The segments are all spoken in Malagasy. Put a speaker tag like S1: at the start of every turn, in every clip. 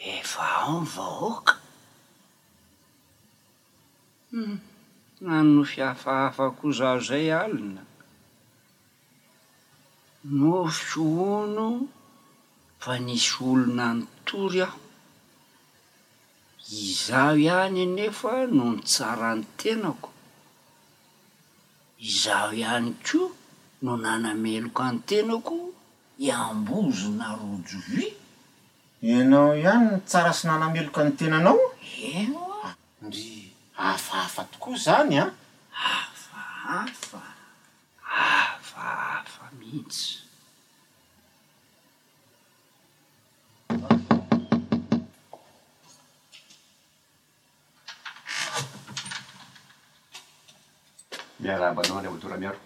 S1: Efa ao ny vahoaka. Nano fihafahafa koa zaho zay alina. Nofotrono fa nisy olona nitory aho. Izaho ihany anefa no ny tsara ny tenako. Izaho ihany koa no nanameloka ny tenako iambozona rojo vy.
S2: Ianao ihany ny tsara sy nanameloka ny tenanao?
S1: Eno a.
S2: Ndry hafahafa tokoa zany a.
S1: Hafahafa mihitsy.
S3: Miarabanao any Amadora miaro.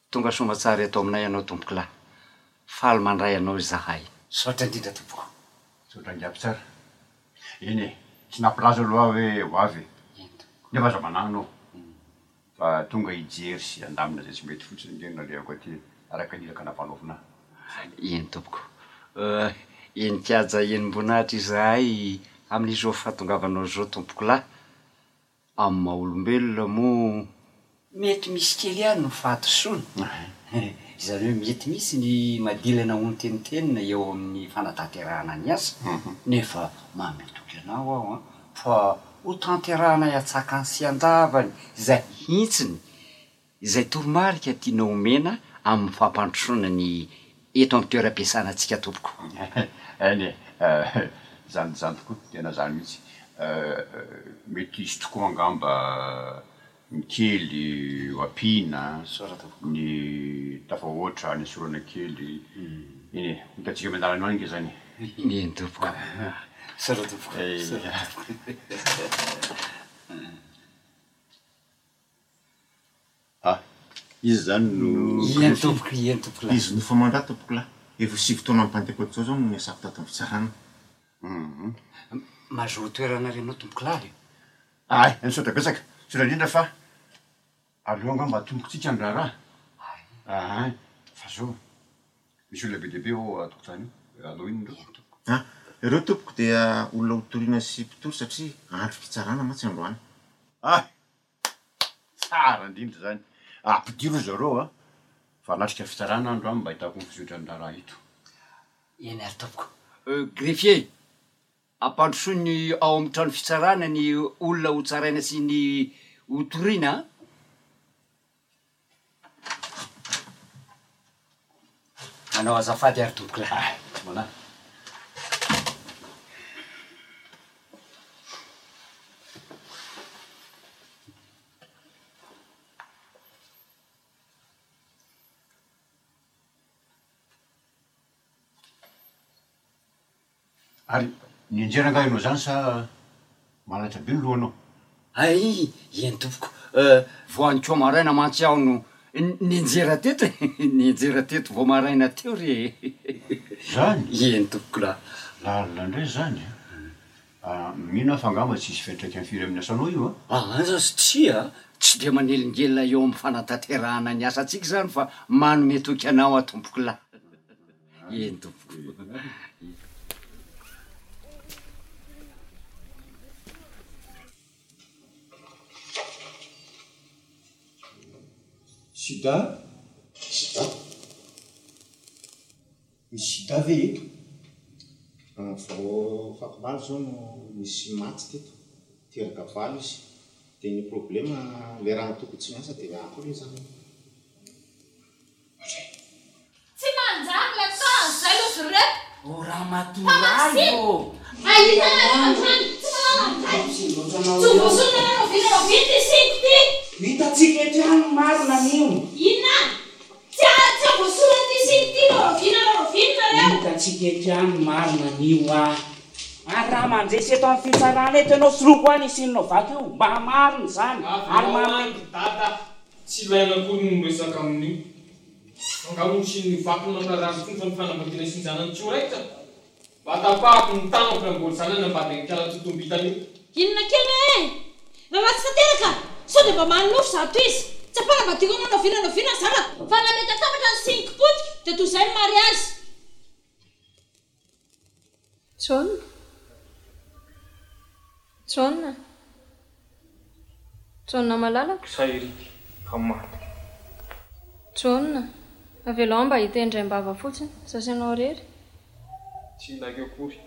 S1: Tonga somatsara eto aminay ianao tompoko lahy. Faly mandray anao izahay.
S3: Saotra indrindra tompoko. Saotra ngiaby tsara. Iny e, tsy nampilaza aloha hoe ho avy. Nefa aza mananonao. Fa tonga hijery sy andamina zay tsy mety fotsiny nge nalehako aty araka nilaka nampanaovina.
S1: Iny tompoko. Iny kiaja enim-boninahitra izahay amin'izao fahatongavanao zao tompoko lahy. Amin'ny maha-olombelona moa mety misy kely ihany no fahatosoana. Zareo mety misy ny madilana ontenitenina eo amin'ny fanatanterahana ny asa. Nefa mametoky anao aho fa ho tanterahana iatsakany sy andavany izay hitsiny izay toromarika tiana omena amin'ny fampandrosoana ny eto amin'ny toeram-piasana antsika tompoko.
S3: Eny zany tokoa tena zany mihitsy. Mety izy tokoa angamba ny kely ampiana ny tafahoatra ny sorana kely. Iny hitantsika mandalana ange zany.
S1: Iny tompoko. Sara tompoko.
S2: Izy zany no
S1: Iny tompoko lahy.
S2: izy no fa mandra tompoko lahy. Efa 7 taona ampantekoto zao no miasako tato amin'ny fitsarana.
S1: Mahazo toerana renao tompoko lahy.
S3: Ay, ny saotra betsaka. Saotra indrindra fa aloha angamba tombokotsika ny raharaha. Ay, fa zao misy olona be dehibe ao atokotany io. Alao iny ndreo.
S2: Ireo tompoko dia olona hotoriana sy mpitory satria andro fitsarana matsy androany.
S3: Ay, tsara indrindra zany. Ampidiro zareo fa latrika fitsarana andro any mba hitako ny fizotra ny raharaha ito.
S1: Eny ary tompoko. Greffier, ampandrosoany ao amin'ny trano fitsarana ny olona ho tsaraina sy ny hotoriana. Manao azafady ary tompoko lahy.
S3: Mana. Ary nianjera nga ianao zany sa malatra be ny lohanao?
S1: Ay, eny tompoko. Voaniko maraina mantsy aho no nianjera teto. Nianjera teto vao maraina teo re.
S3: Zany?
S1: Eny tompoko lahy.
S3: Lalina ndray zany. Mino fa angamba tsy hisy fiantraika amin'ny firy amin'ny asanao io
S1: Aza satria tsy dia manelingelina eo amin'ny fanatanterahana ny asantsika zany fa manome toky anao tompoko lahy. Eny tompoko.
S2: Sida? Misy sida ve eto? Vao fakomaly zao no misy maty teto. Teraka valo izy. Dia ny problema le raha tokony tsy miasa dia akory zany.
S4: Tsy manjary le taona zay lo zure.
S1: Ora matoray io.
S4: Ahita an'androny. Tsy vosona nanao vita isiko ty.
S5: Hitatsika etrano marina an'io.
S4: Inona? Tsy vosona ty isiko ty lorovina nareo.
S5: Hitatsika etrano marina an'io Ary raha mandresy eto amin'ny fitsarana eto ianao soroako any isinonao vaky io. Mba marina zany. Ary mamety.
S6: Dada, tsy ilaina akory no resaka amin'io. Angamo sy ny vaky manarary fomba ny fanambadiana sy ny zanany tsy ho raitra. Mba tapahako ny tanako ambony zanany mba dia kala totombitany io.
S4: Inona kely e? Mamatsy tanteraka. Sao dia mba maninofo zato izy. Tsy apana mba tiako anao noviana zanako. Fa namety atabatra ny 5 potika dia toy izay ny mariazy.
S7: Jauna malalaka
S6: Sairiky kamaty
S7: Jauna avelao mba hitendray mbava fotsiny sasanao rery
S6: tsy ilaky akory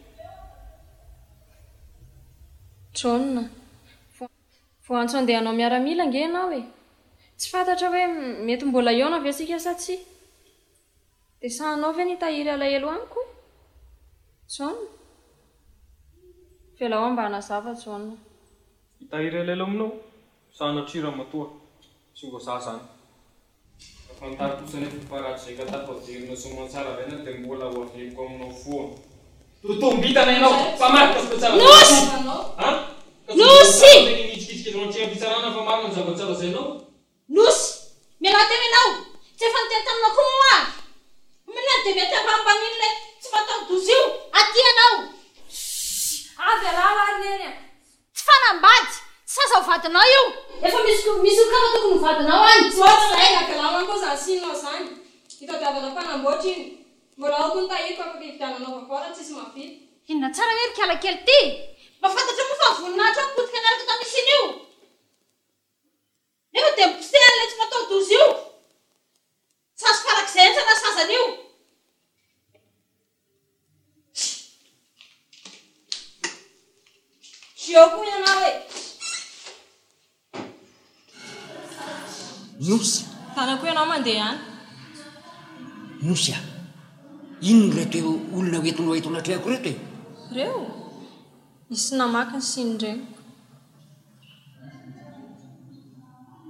S7: Jauna voantso andehanao miaramila nge ianao e tsy fantatra hoe mety mbola eona ve sika sa tsy dia sahanao ve nitahiry alahelo amiko Jauna velao mba hanazava Jauna
S6: hitahiry alahelo aminao sahanatrira matoa sy mbo sasany afantary kosany fiparatsy zay ka tapajerina somansara rena dia mbola ho aveko aminao foana totombitana ianao fa marika sotsara
S4: Nosy!
S6: Nitsikitsikitranao tsy am-pitsarana fa marina ny zava-tsara zay ianao
S4: Nosy! Miala teo ianao tsy efa niteny taminao koa moa minany dia mety ampampan'iny tsy fatao-dozy io aty ianao
S7: avy alala ariny
S4: tsy fanambady saza ho vadinao io efa misy kama tokony ho vadinao any
S7: Galama koa za sinao zany hitadiavana mpanamboatra iny mbola ao koa nitahiriko afaka hividiananao vaovao tsisy mavita
S4: inona tsara hoe rikala kely ty mba fantatra moa fa voninahitra mipotika anaraka tamisiny io nefa dia mpisehany le tsy fatao-dozy io sazy farak'izay ntsana sazan'io
S7: eo koa ianao e
S8: Nosy
S7: tanako ianao mandeha any
S8: Nosy a inony reto olona hoentinao anatrehako reto e
S7: reo isy namaka ny sinireny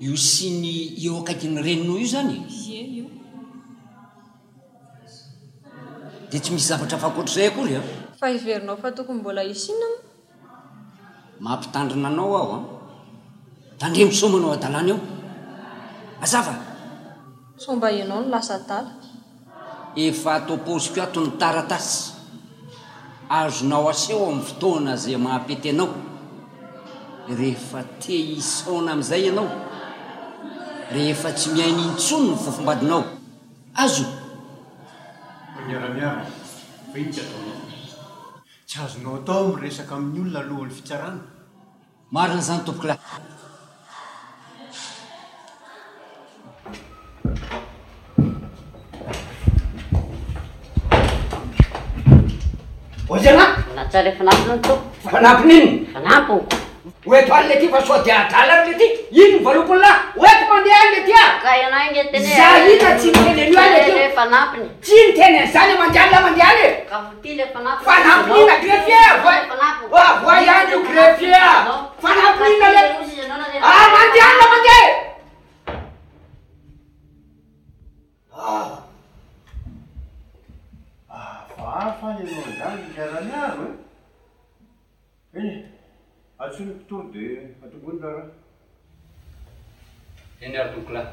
S8: io siny eo akaikiny reninao io zany
S7: ie io
S8: dia tsy misy zavatra fakoatr'izay akory a
S7: fa hiverinao fa tokony mbola isinna
S8: mampitandrina anao aho a tandre misomanao adalana eo azava
S7: somba ianao no lasa tala
S8: efa atao poziko ato ny taratasy azonao aseho amin'ny fotoana zay mahampety anao rehefa te isaona amin'izay ianao rehefa tsy miaina intsony ny fofombadinao azo
S3: miaramiara fa iny tsy ataonao tsy azonao atao miresaka amin'ny olona alohan'ny fitsarana
S8: marina zany tompoko lahy
S1: Ozana?
S9: Natsara fanampy no to.
S1: Fanampy nini?
S9: Fanampy.
S1: Oeto any le ty fa sao dia adala le ty. Ino valopony lahy? Oeto mandeha any le ty a.
S9: Ka ianao inge teny.
S1: Zahina tsy niteny an'io any le ty.
S9: Le fanampy ni.
S1: Tsy niteny an'izany mandeha any.
S9: Ka voti le fanampy.
S1: Fanampy nina greffier. Voa ihany io greffier. Fanampy nina le. Ah mandeha any la mandeha.
S3: Hafa ianao zany miara-miaro e eny atsony mpitory dia atobony rara
S1: eny ary tompoko lahy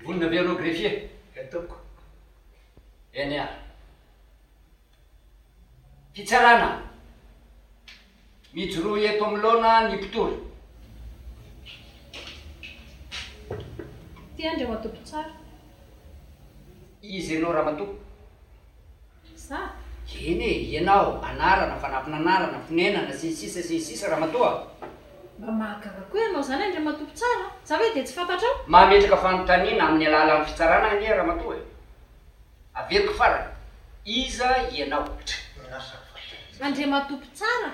S1: vonina be anao greffier ataoko eny ary fitsarana mijoro eto amilona ny mpitory
S7: ty andreo matopo tsara
S1: izy ianao raha matoko
S7: za
S1: eny e ianao anarana fanampinanarana finenana sisisa raha matoa
S7: mba mahagaga koa ianao zany andreo matopo tsara za hoe dia tsy fantatrao
S1: mametraka fanontaniana amin'ny alala amin'ny fitsarana anie raha matoa e averiko farany iza ianao
S7: andre matopo tsara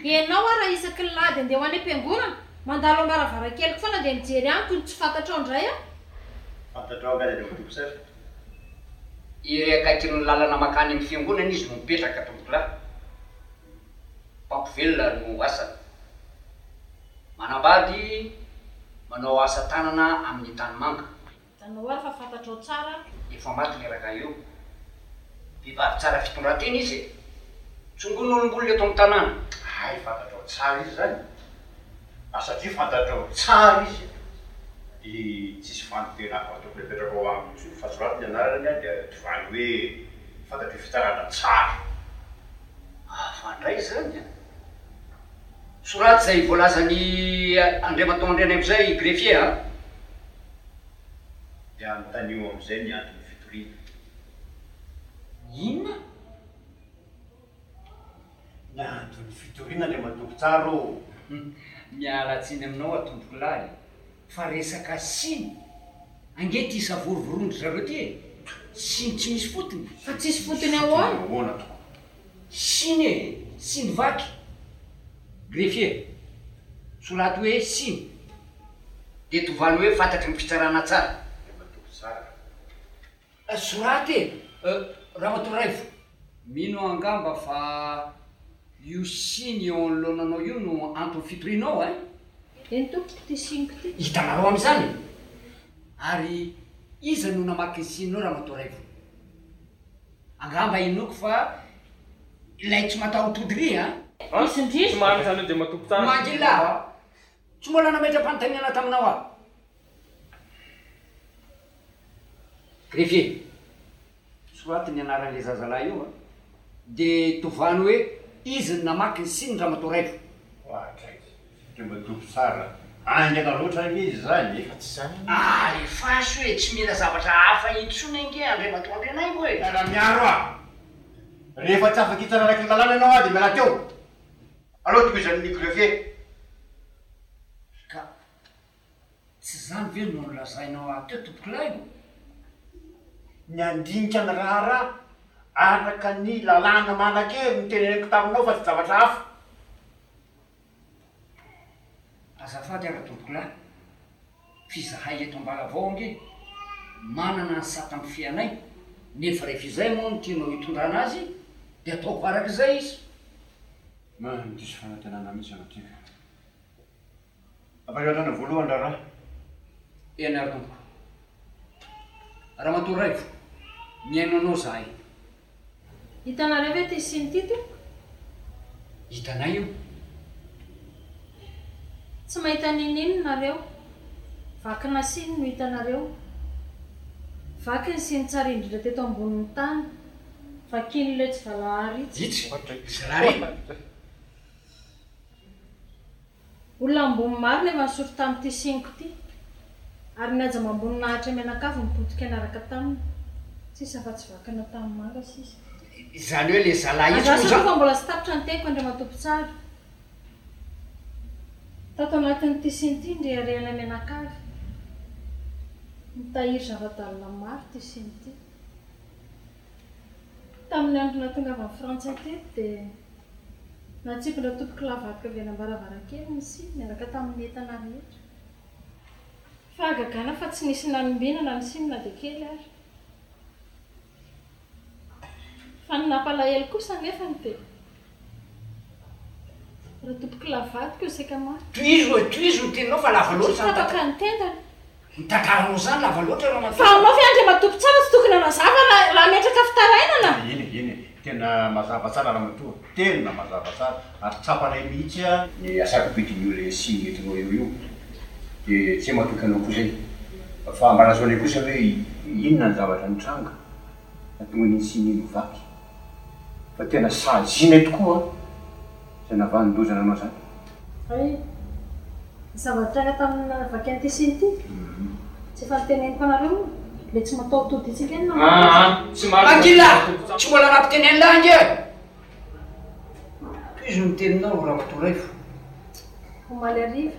S7: ianao a raha isaky ny lady andeha ho any am-piangonana mandalo ambaravarakelyko foana dia mijery any toy tsy fantatrao indray a
S3: fantatrao angady le matopo sara
S1: irekaiky ny lalana makany amin'ny fiangonana izy no mipetraka tompoko lahy mpampivelona no asany manambady manao asa tanana amin'ny tany manga
S7: tanao ary fa fantatrao tsara
S1: efa maty leraka eo mpivavy tsara fitondrateny izy e tsongon'olombolona eto amin'ny tanàna
S3: ay fantatrao tsara izy zany satria fantatrao tsara izy dia tsisy fanontena hafa tokony apetraka ao aminy so fahasoraty ny anarany a dia tovany hoe fantatro fitsarana tsara
S1: fandray zany a soraty zay voalazany andriamatondreny am'izay greffier a
S3: dia anontanio am'izay ny antony fitoriana
S1: inona
S3: fitoriana le matoky tsara ô.
S8: Mialatsiny aminao atomboko lahy fa resaka siny ange ty isavorovorondry zareo ty siny tsy misy fotony
S7: fa tsisy fotony ahoana
S3: ahoana toko
S8: siny e siny vaky greffier solaty hoe siny de tovany hoe fantatry ny fitsarana tsara
S3: le matoky tsara
S8: soraty e raha matoraivo mino angamba fa io siny eo anoloananao io no antony fitorianao e
S7: eny tompoko ty siniko ty
S8: hitanareo am'izany ary iza no namaky ny sininao raha matoraivo angamba inoko fa ilay tsy mataotodiri a
S7: isindrisy
S6: mariny zany de matoky tsara
S8: mangila tsy mbola nametra-panontaniana taminao a greffier soaty ny anaran'le zazalahy io a de tovany hoe izy ny namaky ny siny raha matoraivo
S3: oatraiky de matoky tsara andrana loatra izy zany efa tsy zany
S8: le fasy hoe tsy mila zavatra hafa intsony ange andre matondry anay hoe
S3: raha miaro a rehefa tsy afaky hitsara raiky ny lalàna ianao a de miala teo aloha toizan'ny greffier
S8: ka tsy zany ve no nolazainao ateo tompoko lahy
S3: ny andinika ny raharaha araka ny lalàna manakery ny teneneko taminao fa tsy zavatra hafa
S8: azafady ara tompoko lahy fizahay eto ambala avao ange manana ny sata amin'ny fianay nefa rehefa izay moa no tianao hitondrana azy de ataoko arak'izay izy
S3: diso fanantenana mihitsy anao ty afareotrana voalohany raharaha
S8: eny ary tompoko raha matoraivo miaino anao zahay
S7: hitanareo ve ty siny ty tompoko
S8: hitanay io
S7: tsy mahita ninino nareo vakina siny no hitanareo vaky ny siny tsara indrindra teto ambonin'ny tany vakiny le tsy valaharitsy
S8: itsy zalary
S7: olona ambony maro nefa nisotro tamin'ity siniko ty ary niaja mambony nahitra mianakavy nipotika anaraka taminy tsisy afa-tsy vakina tamin'ny maro sisy
S8: zany hoe le zalahy
S7: fa mbola sy tapitra ny teniko andre matompo tsara tato anatin'ity siny ty ndre arehana mianakavy mitahiry zava-dalina maro ty siny ty tamin'ny andro nahatongavany frantsay teto dia natsipindra tompoko lavadika avy anam-baravarakely ny siny miaraka tamin'ny entana rehetra fa agagana fa tsy nisy nanombinana ny siny na dia kely ary fa ny nampalahelo kosa nefa ny dia raha tompoko lavadika io seka maro
S8: toizo ny teninao fa lava loatra
S7: afaka ny tendana
S8: mitakaranao zany lava loatra raha
S7: fa anao fi andre matompo tsara tsy tokony anazava raha metraka fitarainana
S3: eny tena mazava tsara raha matoa tena mazava tsara ary tsapanay mihitsy a ny asakopitiny io le siny entinao io de tsy matoky anao koa zay fa mbarazoanay kosa hoe inona ny zavatra nitranga natonga ny siny ino vaky fa tena sajina tokoa zay navanindozana anao zany
S7: ay zavatra tamin'ny vaky an'ity siny ty tsy efa niteneniko anareo le tsy matao tody itsika eny
S8: angila tsy mbola nampiteneny lahy nge toizo ny teninao raha matoraifo
S7: omaly ariva